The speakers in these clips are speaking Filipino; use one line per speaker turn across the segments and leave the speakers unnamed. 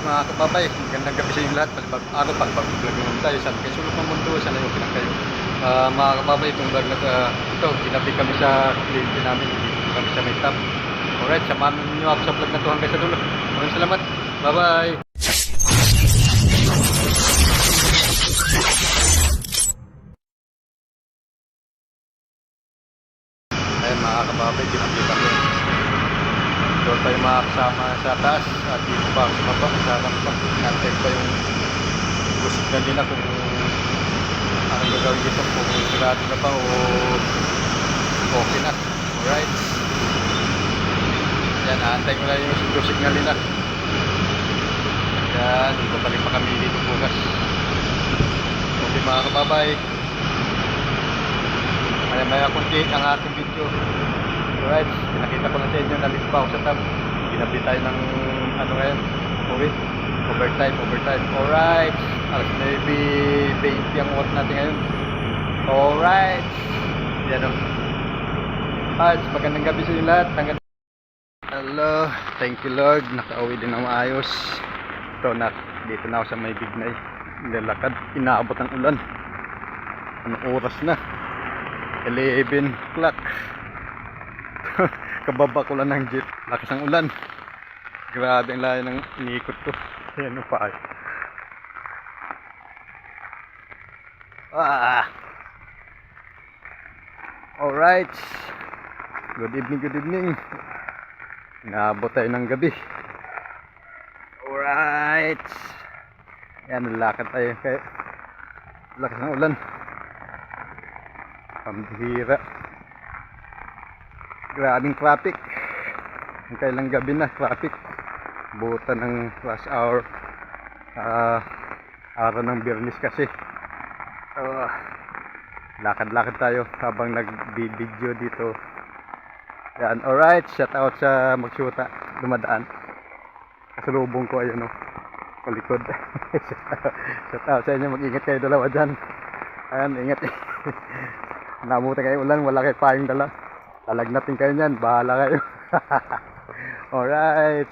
mga kababay, magandang gabi sa inyo lahat. Palibag araw, pag-vlog naman tayo. Sana kayo sulok ng mundo, sana yung pinang kayo. Mga kababay, itong vlog na ito, ginabi kami sa kliyente namin, dito kami sa may top. Alright, samahan niyo ako sa vlog na ito hanggang sa dulo. Maraming salamat, bye bye. Ayan mga kababay, ginabi kami. Doon tayo mga kasama sa taas at dito pa sa baba, sa rampa. Nantay pa yung gusot na nila kung anong gagawin dito, kung sigurado na ba o okay na. Alright. Yan, naantay ko na yung gusot na nila. Yan, babalik pa kami dito bukas. Okay mga kababay, maya kunti ang ating video. Alright, nakita ko na sa inyo, nalit pa ako sa tab. Ginabi tayo ng ano ngayon, overtime. Alright, alas 9:20 ang oras natin ngayon. Alright, yan o. Alright, magandang gabi sa inyo lahat. Hello, thank you Lord, nakauwi din na maayos. Ito na, dito na ako sa may Bignay. Nilalakad, inaabot ang ulan. Anong oras na? 11 o'clock. Kababa ko lang ng jeep, lakas ng ulan. Grabe ang layo ng inikot ko. Ayan o pa. Alright, good evening. Inaabot tayo ng gabi. Alright, yan, lalakad tayo kaya lakas ng ulan. Pambihira. Grabing traffic. Ang kailang gabi na traffic. Buta ng rush hour. Araw ng Biyernes kasi. Lakad-lakad tayo habang nag-video dito. Yan, alright. Shout out sa magsyuta. Dumadaan. Kasalubong ko ayun o. Kalikod. Shout out sa inyo. Mag-ingat kayo dalawa dyan. Ayan, ingat. Namuta kayo ulan. Wala kayo payong dala. Lalagnatin kayo nyan, bahala kayo. Alright.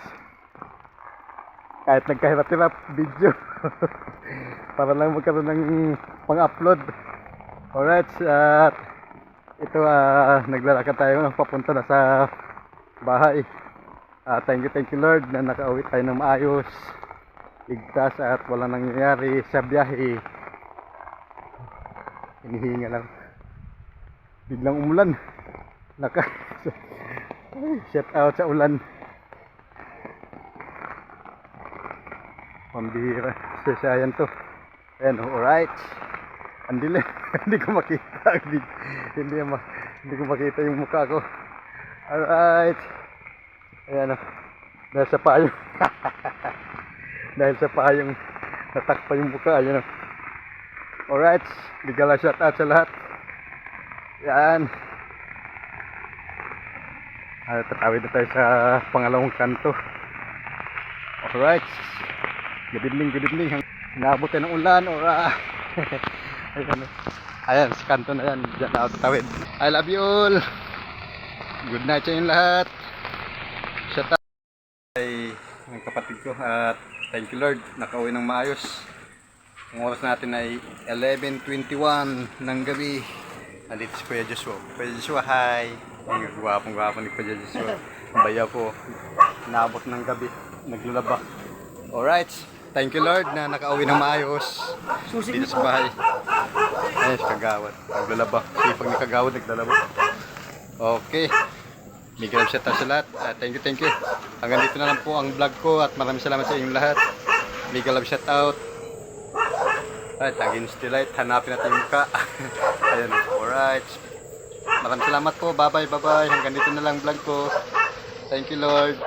Kahit nagkahirap-hirap video. Para lang magkaroon ng pang-upload. Alright. Ito, naglalakad tayo papunta na sa bahay. Thank you Lord na nakauwi tayo ng maayos, ligtas at walang nangyayari sa biyahe. Hinihinga lang. Biglang umulan. Shout out sa ulan. Pambihira. Sasayan to. Ayan, alright. Andili. Hindi ko makita. Hindi ko makita yung mukha ko. Alright. Ayan o. Dahil sa payong. Dahil sa payong natakpa yung mukha. Ayan o. Alright. Bigala shout out sa lahat. Yan. Tatawid na tayo sa pangalawang kanto. Alright. Good evening. Naabot tayo ng ulan. Ayan, sa kanto na yan. Diyan na ako tatawid. I love you all. Good night sa inyo lahat. Shout out ay ng kapatid ko. At thank you Lord, nakauwi ng maayos. Ang oras natin ay 11:21 ng gabi. Nandito si Kuya Joshua. Kuya Joshua, hi! Ang gwapong-gwapong ni Kuya Joshua. Ang bayaw ko, naabot ng gabi, naglalaba. Alright, thank you Lord na nakauwi ng maayos dito sa bahay. Ayun, si Kagawad, naglalaba. Sipag ni Kagawad, naglalaba. Okay, bigyan siya tayo sa lahat. Thank you. Hanggang dito na lang po ang vlog ko at maraming salamat sa inyong lahat. Big love shout out. Alright, again still light, hanapin natin yung mukha. Ayan, alright. Maraming salamat po, bye bye. Hanggang dito na lang vlog ko. Thank you Lord.